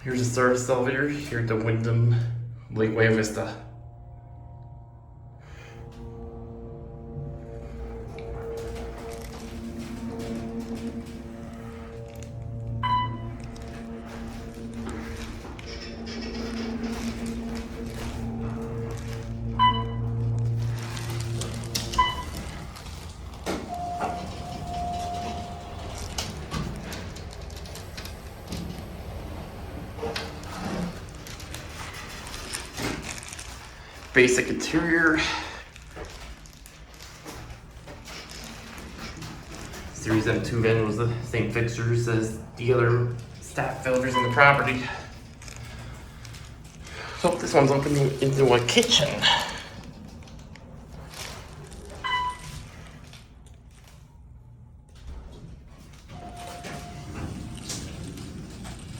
Here's the service elevator here at the Wyndham Lake Buena Vista. Basic interior. Series M2 van was the same fixtures as the other staff builders in the property. So this one's opening into a kitchen.